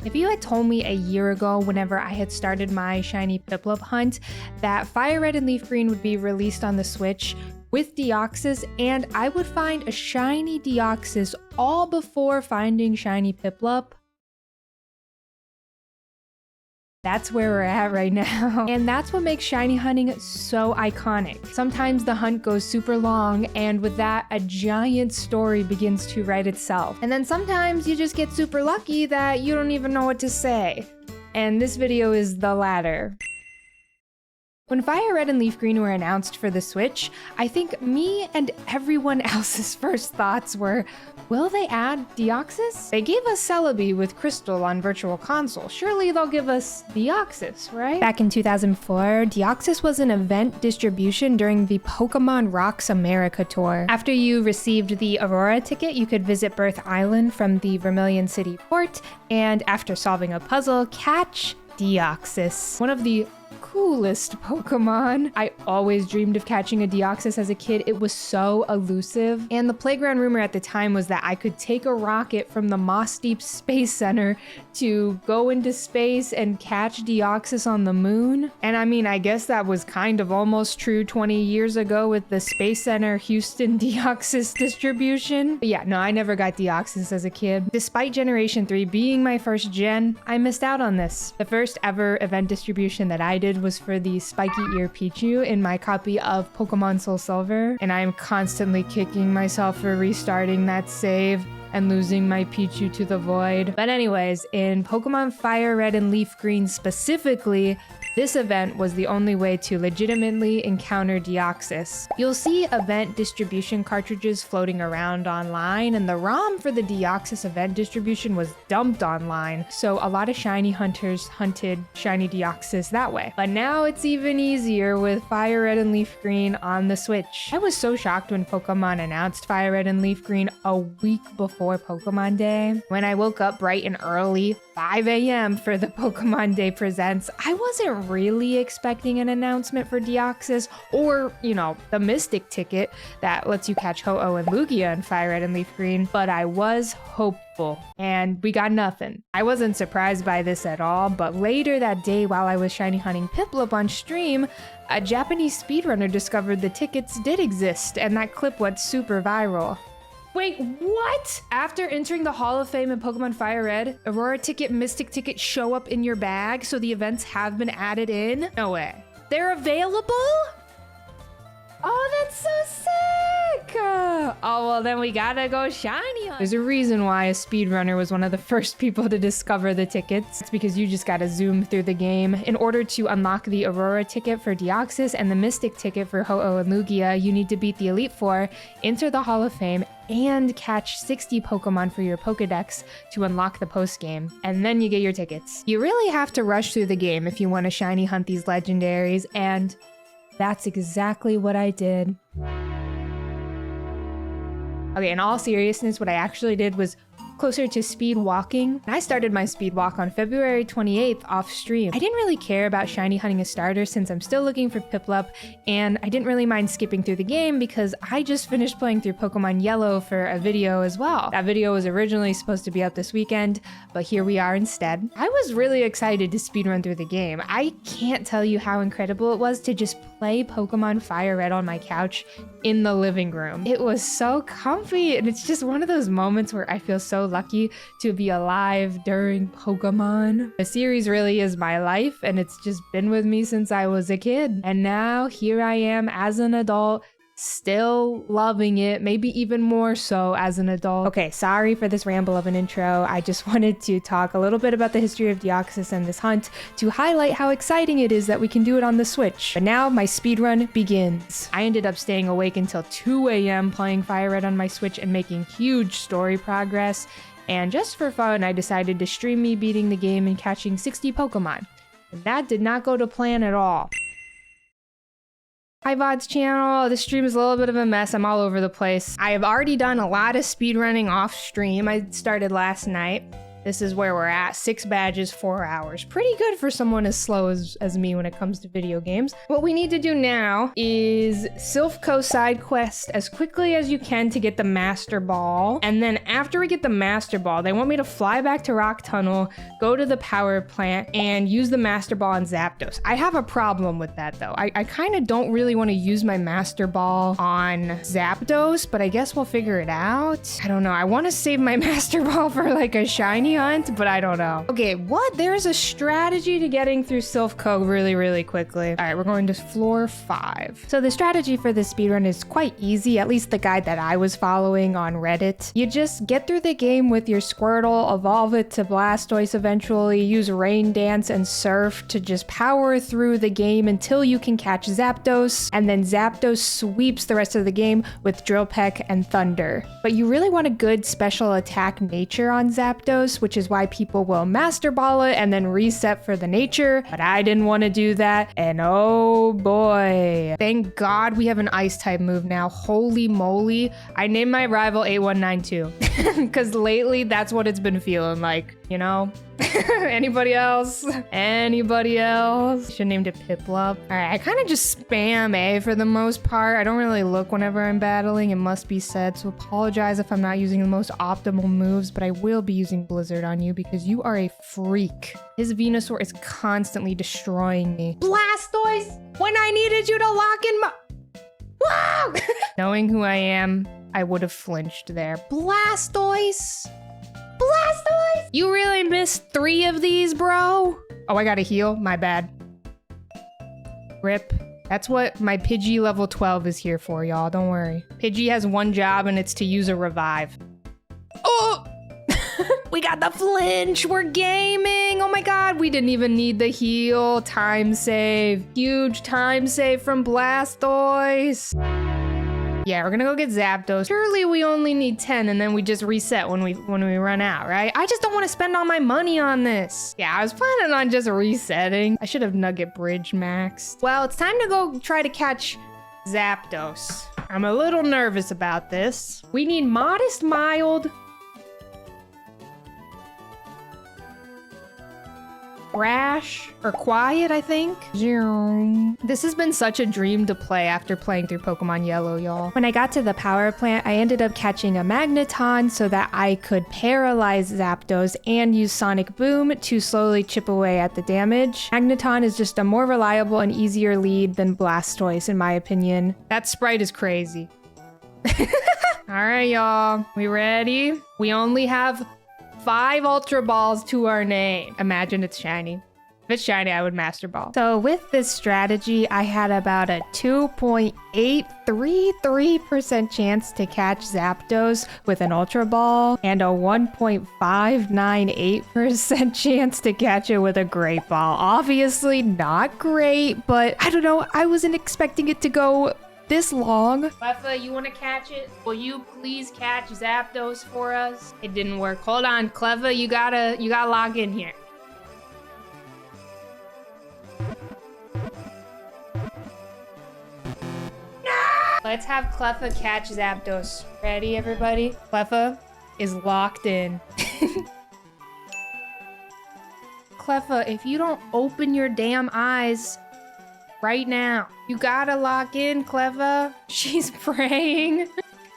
If you had told me a year ago, whenever I had started my shiny Piplup hunt, that FireRed and Leaf Green would be released on the Switch with Deoxys, and I would find a shiny Deoxys all before finding shiny Piplup, that's where we're at right now. And that's what makes shiny hunting so iconic. Sometimes the hunt goes super long, and with that, a giant story begins to write itself. And then sometimes you just get super lucky that you don't even know what to say. And this video is the latter. When FireRed and Leaf Green were announced for the Switch, I think me and everyone else's first thoughts were, will they add Deoxys? They gave us Celebi with Crystal on Virtual Console. Surely they'll give us Deoxys, right? Back in 2004, Deoxys was an event distribution during the Pokemon Rocks America tour. After you received the Aurora ticket, you could visit Birth Island from the Vermilion City port, and after solving a puzzle, catch Deoxys, one of the coolest Pokemon. I always dreamed of catching a Deoxys as a kid. It was so elusive. And the playground rumor at the time was that I could take a rocket from the Moss Deep Space Center to go into space and catch Deoxys on the moon. And I mean, I guess that was kind of almost true 20 years ago with the Space Center Houston Deoxys distribution. But yeah, no, I never got Deoxys as a kid. Despite Generation 3 being my first gen, I missed out on this. The first ever event distribution that I did was for the Spiky Ear Pichu in my copy of Pokemon Soul Silver, and I'm constantly kicking myself for restarting that save and losing my Pichu to the void. But anyways, in Pokemon Fire Red and Leaf Green specifically, this event was the only way to legitimately encounter Deoxys. You'll see event distribution cartridges floating around online, and the ROM for the Deoxys event distribution was dumped online, so a lot of shiny hunters hunted shiny Deoxys that way. But now it's even easier with Fire Red and Leaf Green on the Switch. I was so shocked when Pokemon announced Fire Red and Leaf Green a week before Pokemon Day. When I woke up bright and early, 5 a.m. for the Pokemon Day Presents, I wasn't really expecting an announcement for Deoxys or, you know, the Mystic ticket that lets you catch Ho-Oh and Lugia in Fire Red and Leaf Green, but I was hopeful, and we got nothing. I wasn't surprised by this at all, but later that day while I was shiny hunting Piplup on stream, a Japanese speedrunner discovered the tickets did exist, and that clip went super viral. Wait, what? After entering the Hall of Fame in Pokemon Fire Red, Aurora ticket, Mystic ticket show up in your bag, so the events have been added in? No way. They're available? Oh, that's so sick! Oh, well, then we gotta go shiny hunt. There's a reason why a speedrunner was one of the first people to discover the tickets. It's because you just gotta zoom through the game. In order to unlock the Aurora ticket for Deoxys and the Mystic ticket for Ho-Oh and Lugia, you need to beat the Elite Four, enter the Hall of Fame, and catch 60 Pokemon for your Pokedex to unlock the post-game, and then you get your tickets. You really have to rush through the game if you want to shiny hunt these legendaries, and that's exactly what I did. Okay, in all seriousness, what I actually did was closer to speed walking. I started my speed walk on February 28th off stream. I didn't really care about shiny hunting a starter since I'm still looking for Piplup, and I didn't really mind skipping through the game because I just finished playing through Pokemon Yellow for a video as well. That video was originally supposed to be out this weekend, but here we are instead. I was really excited to speedrun through the game. I can't tell you how incredible it was to just play Pokemon Fire Red on my couch in the living room. It was so comfy, and it's just one of those moments where I feel so lucky to be alive during Pokemon. The series really is my life, and it's just been with me since I was a kid. And now here I am as an adult, still loving it, maybe even more so as an adult. Okay, sorry for this ramble of an intro. I just wanted to talk a little bit about the history of Deoxys and this hunt to highlight how exciting it is that we can do it on the Switch. But now my speedrun begins. I ended up staying awake until 2 a.m. playing Fire Red on my Switch and making huge story progress. And just for fun, I decided to stream me beating the game and catching 60 Pokemon. And that did not go to plan at all. Hi VOD's channel, this stream is a little bit of a mess, I'm all over the place. I have already done a lot of speedrunning off stream. I started last night, This is where we're at. 6 badges, 4 hours. Pretty good for someone as slow as me when it comes to video games. What we need to do now is Silphco side quest as quickly as you can to get the Master Ball. And then after we get the Master Ball, they want me to fly back to Rock Tunnel, go to the power plant, and use the Master Ball on Zapdos. I have a problem with that though. I kind of don't really want to use my Master Ball on Zapdos, but I guess we'll figure it out. I don't know. I want to save my Master Ball for like a shiny hunt, but I don't know. Okay, what? There's a strategy to getting through Silphco really quickly. All right, we're going to floor 5. So the strategy for this speedrun is quite easy, at least the guide that I was following on Reddit. You just get through the game with your Squirtle, evolve it to Blastoise eventually, use Rain Dance and Surf to just power through the game until you can catch Zapdos, and then Zapdos sweeps the rest of the game with Drill Peck and Thunder. But you really want a good special attack nature on Zapdos, which is why people will Master Ball it and then reset for the nature, but I didn't want to do that, and oh boy. Thank God we have an Ice type move now. Holy moly. I named my rival 8192 because lately that's what it's been feeling like, you know? Anybody else? Anybody else? Should have named it Piplup. All right, I kind of just spam A for the most part. I don't really look whenever I'm battling, it must be said, so apologize if I'm not using the most optimal moves, but I will be using Blizzard on you because you are a freak. His Venusaur is constantly destroying me. Blastoise, when I needed you to lock in my... Wow! Knowing who I am, I would have flinched there. Blastoise! Blastoise! You really missed 3 of these, bro? Oh, I gotta heal? My bad. Rip. That's what my Pidgey level 12 is here for, y'all. Don't worry. Pidgey has one job, and it's to use a revive. Oh! We got the flinch! We're gaming! Oh my god, we didn't even need the heal. Time save. Huge time save from Blastoise. Yeah, we're gonna go get Zapdos. Surely we only need 10 and then we just reset when we run out, right? I just don't want to spend all my money on this. Yeah, I was planning on just resetting. I should have Nugget Bridge maxed. Well, it's time to go try to catch Zapdos. I'm a little nervous about this. We need Modest, Mild, Brash, or Quiet, I think. This has been such a dream to play after playing through Pokemon Yellow, y'all. When I got to the power plant, I ended up catching a Magneton so that I could paralyze Zapdos and use Sonic Boom to slowly chip away at the damage. Magneton is just a more reliable and easier lead than Blastoise, in my opinion. That sprite is crazy. All right, y'all. We ready? We only have 5 Ultra Balls to our name. Imagine it's shiny. If it's shiny, I would Master Ball. So with this strategy, I had about a 2.833% chance to catch Zapdos with an Ultra Ball and a 1.598% chance to catch it with a Great Ball. Obviously not great, but I don't know. I wasn't expecting it to go this long. Cleffa, you want to catch it? Will you please catch Zapdos for us? It didn't work. Hold on, Cleffa, you gotta log in here. No! Let's have Cleffa catch Zapdos. Ready, everybody? Cleffa is locked in. Cleffa, if you don't open your damn eyes right now, you gotta lock in, Cleffa. She's praying.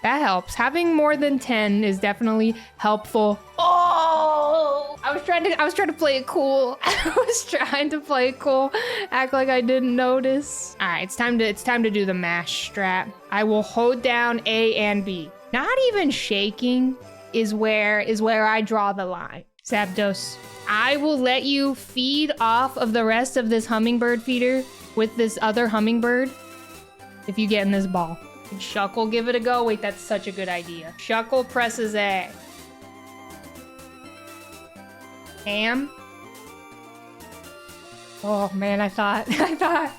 That helps. Having more than 10 is definitely helpful. Oh! I was trying to play it cool. I was trying to play it cool. Act like I didn't notice. All right, it's time to do the mash strat. I will hold down A and B. Not even shaking is where I draw the line. Zapdos, I will let you feed off of the rest of this hummingbird feeder with this other hummingbird if you get in this ball. And Shuckle, give it a go. Wait, that's such a good idea. Shuckle presses A. Ham. Oh man, I thought.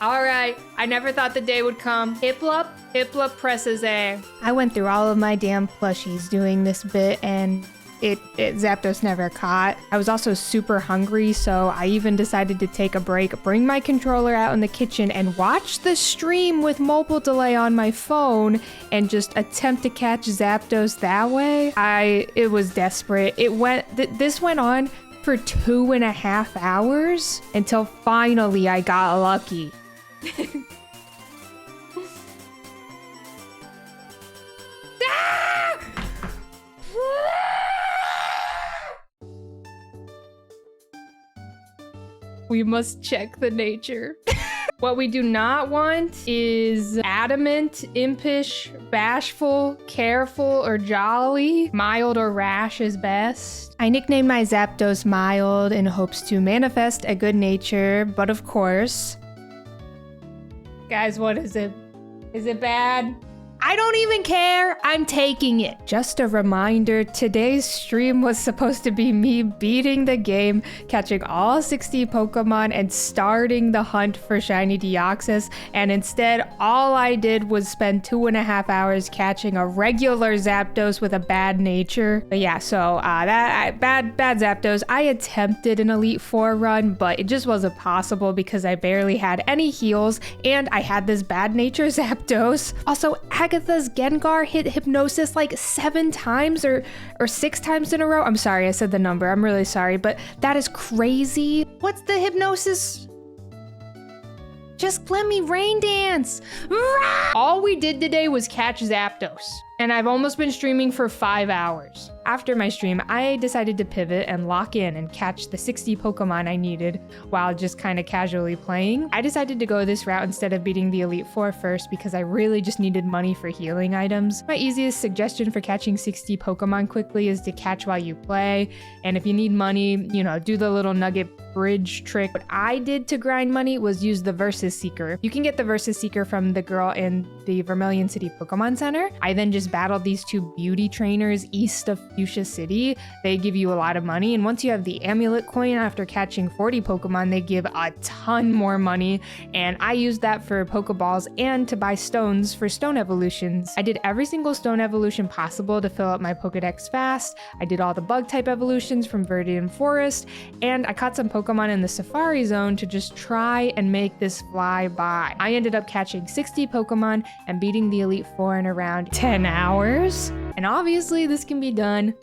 All right, I never thought the day would come. Piplup presses A. I went through all of my damn plushies doing this bit, and Zapdos never caught. I was also super hungry, so I even decided to take a break, bring my controller out in the kitchen, and watch the stream with mobile delay on my phone and just attempt to catch Zapdos that way. It was desperate. This went on for 2.5 hours until finally I got lucky. We must check the nature. What we do not want is adamant, impish, bashful, careful, or jolly. Mild or rash is best. I nicknamed my Zapdos Mild in hopes to manifest a good nature, but of course... Guys, what is it? Is it bad? I don't even care. I'm taking it. Just a reminder, today's stream was supposed to be me beating the game, catching all 60 Pokemon, and starting the hunt for Shiny Deoxys. And instead, all I did was spend 2.5 hours catching a regular Zapdos with a bad nature. But yeah, so bad Zapdos. I attempted an Elite Four run, but it just wasn't possible because I barely had any heals, and I had this bad nature Zapdos. Also, Agatha's Gengar hit Hypnosis like 7 times or 6 times in a row. I'm sorry, I said the number. I'm really sorry, but that is crazy. What's the Hypnosis? Just let me rain dance. All we did today was catch Zapdos, and I've almost been streaming for 5 hours. After my stream, I decided to pivot and lock in and catch the 60 Pokemon I needed while just kind of casually playing. I decided to go this route instead of beating the Elite Four first because I really just needed money for healing items. My easiest suggestion for catching 60 Pokemon quickly is to catch while you play. And if you need money, you know, do the little nugget bridge trick. What I did to grind money was use the Versus Seeker. You can get the Versus Seeker from the girl in the Vermilion City Pokemon Center. I then just battled these 2 beauty trainers east of Fuchsia City. They give you a lot of money, and once you have the amulet coin after catching 40 Pokemon, they give a ton more money, and I used that for Pokeballs and to buy stones for stone evolutions. I did every single stone evolution possible to fill up my Pokedex fast. I did all the bug type evolutions from Viridian Forest, and I caught some Pokemon in the Safari Zone to just try and make this fly by. I ended up catching 60 Pokemon and beating the Elite Four in around 10 hours. And obviously this can be done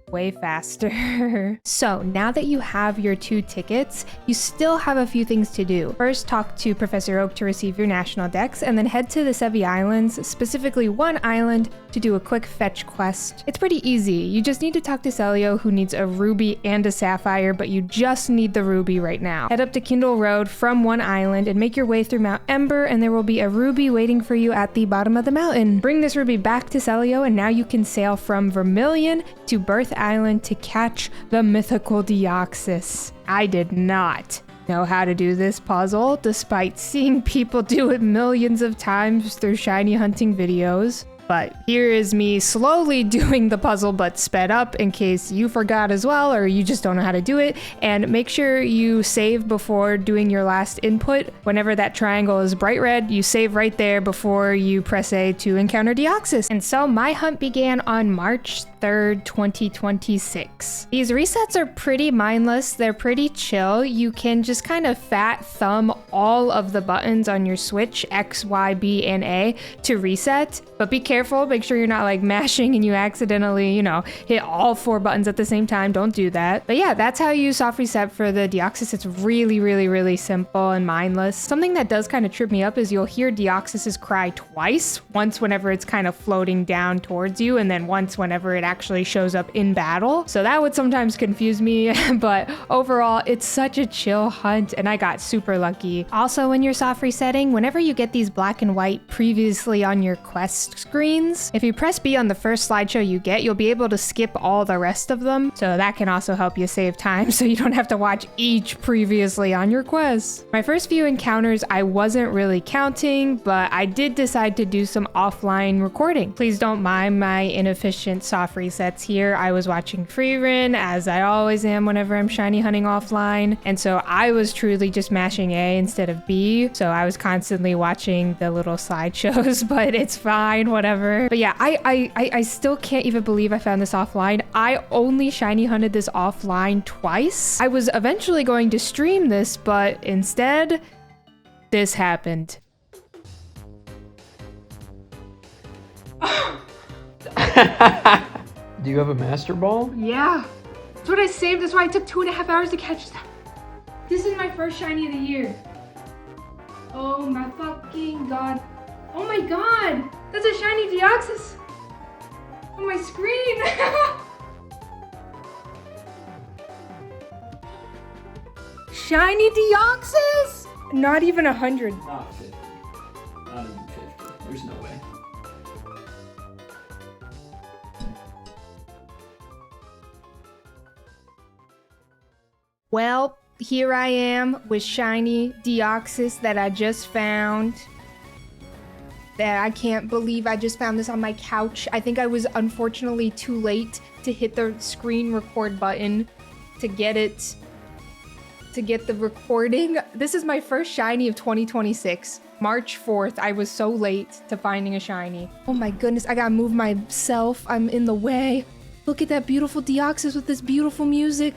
way faster. So now that you have your 2 tickets, you still have a few things to do. First, talk to Professor Oak to receive your national dex, and then head to the Sevi Islands, specifically one island, to do a quick fetch quest. It's pretty easy. You just need to talk to Celio, who needs a ruby and a sapphire, but you just need the ruby right now. Head up to Kindle Road from one island and make your way through Mount Ember, and there will be a ruby waiting for you at the bottom of the mountain. Bring this ruby back to Celio, and now you can sail from Vermilion to Birth Island to catch the mythical Deoxys. I did not know how to do this puzzle, despite seeing people do it millions of times through shiny hunting videos. But here is me slowly doing the puzzle, but sped up in case you forgot as well, or you just don't know how to do it. And make sure you save before doing your last input. Whenever that triangle is bright red, you save right there before you press A to encounter Deoxys. And so my hunt began on March 3rd, 2026. These resets are pretty mindless. They're pretty chill. You can just kind of fat thumb all of the buttons on your Switch, X, Y, B, and A, to reset. But be careful. Make sure you're not like mashing and you accidentally, hit all 4 buttons at the same time. Don't do that. But yeah, that's how you soft reset for the Deoxys. It's really, really, really simple and mindless. Something that does kind of trip me up is you'll hear Deoxys's cry twice. Once whenever it's kind of floating down towards you, and then once whenever it actually shows up in battle. So that would sometimes confuse me, but overall, it's such a chill hunt, and I got super lucky. Also, when you're soft resetting, whenever you get these black and white previously on your quest screens, if you press B on the first slideshow you get, you'll be able to skip all the rest of them. So that can also help you save time so you don't have to watch each previously on your quest. My first few encounters, I wasn't really counting, but I did decide to do some offline recording. Please don't mind my inefficient soft resets here. I was watching FireRed, as I always am whenever I'm shiny hunting offline, and so I was truly just mashing A instead of B, so I was constantly watching the little slideshows, but it's fine, whatever. whatever. But yeah, I still can't even believe I found this offline. I only shiny hunted this offline twice. I was eventually going to stream this, but instead, this happened. Do you have a master ball? Yeah. That's what I saved. That's why I took 2.5 hours to catch that. This is my first shiny of the year. Oh my fucking god. Oh my god! That's a shiny Deoxys! On my screen! Shiny Deoxys! Not even 100. Not 50. Not even 50. There's no way. Well, here I am with shiny Deoxys that I just found. That I can't believe I just found this on my couch. I think I was unfortunately too late to hit the screen record button to get it, to get the recording. This is my first shiny of 2026. March 4th, I was so late to finding a shiny. Oh my goodness, I gotta move myself. I'm in the way. Look at that beautiful Deoxys with this beautiful music.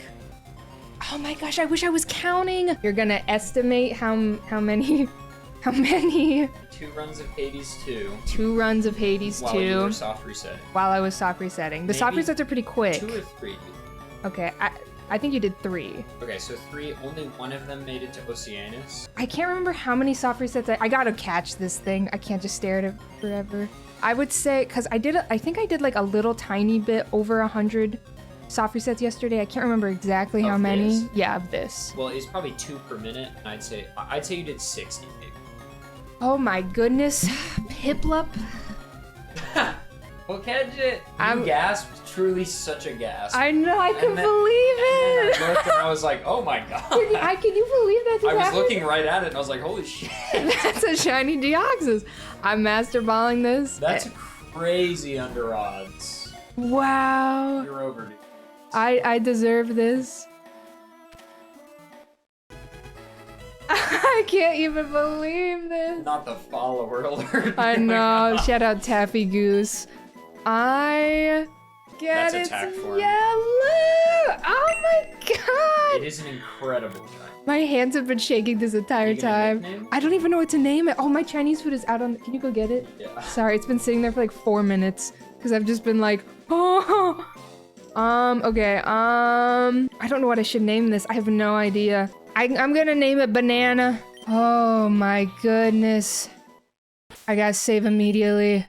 Oh my gosh, I wish I was counting. You're gonna estimate how many? 2 runs of Hades 2. 2 runs of Hades 2. While you were soft resetting. While I was soft resetting. The soft resets are pretty quick. 2 or 3. Okay, I think you did 3. Okay, so 3. Only one of them made it to Oceanus. I can't remember how many soft resets I gotta catch this thing. I can't just stare at it forever. I would say, cause I think I did like a little tiny bit over 100 soft resets yesterday. I can't remember exactly how many. This? Yeah, of this. Well, it's probably 2 per minute. I'd say you did 60 maybe. Oh my goodness. Piplup. Well, catch it. You gasped. Truly such a gasp. I know, I couldn't believe it. And I looked and I was like, oh my god. Can you believe that? I was looking right at it and I was like, holy shit. That's a shiny Deoxys. I'm master balling this. That's crazy under odds. Wow. You're over, dude. I deserve this. I can't even believe this. Not the follower alert. I know. Shout out Taffy Goose. I get That's it. attack form. Yellow. Oh my god. It is an incredible shiny. My hands have been shaking this entire time. I don't even know what to name it. Oh, my Chinese food is out on. Can you go get it? Yeah. Sorry, it's been sitting there for like 4 minutes because I've just been like, oh. Okay. I don't know what I should name this. I have no idea. I'm gonna name it Banana. Oh my goodness. I gotta save immediately.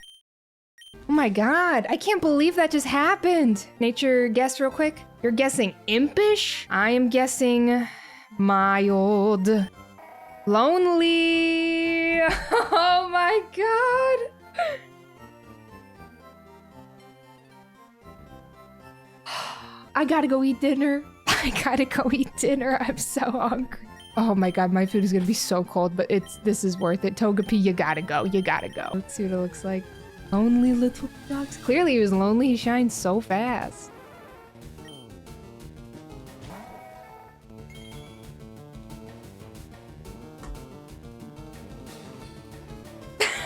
Oh my god, I can't believe that just happened. Nature guess real quick. You're guessing impish? I am guessing mild. Lonely. Oh my god. I gotta go eat dinner. I gotta go eat dinner. I'm so hungry. Oh my god, my food is gonna be so cold, but this is worth it. Togepi, you gotta go. You gotta go. Let's see what it looks like. Lonely little dogs. Clearly he was lonely. He shines so fast.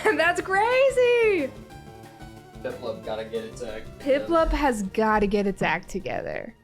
That's crazy! Piplup gotta get its act. Piplup has gotta get its act together.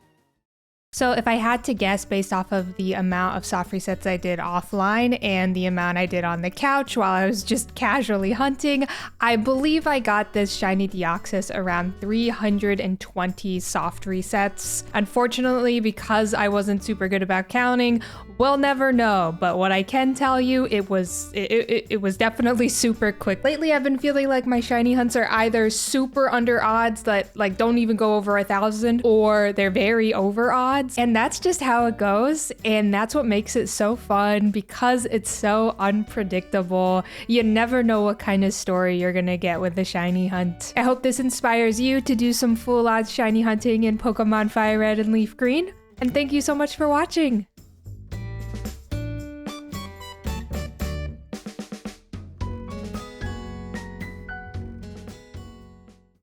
So if I had to guess based off of the amount of soft resets I did offline and the amount I did on the couch while I was just casually hunting, I believe I got this shiny Deoxys around 320 soft resets. Unfortunately, because I wasn't super good about counting, we'll never know. But what I can tell you, it was definitely super quick. Lately, I've been feeling like my shiny hunts are either super under odds that like don't even go over 1,000, or they're very over odds. And that's just how it goes. And that's what makes it so fun, because it's so unpredictable. You never know what kind of story you're gonna get with the shiny hunt. I hope this inspires you to do some full odds shiny hunting in Pokemon Fire Red and Leaf Green. And thank you so much for watching.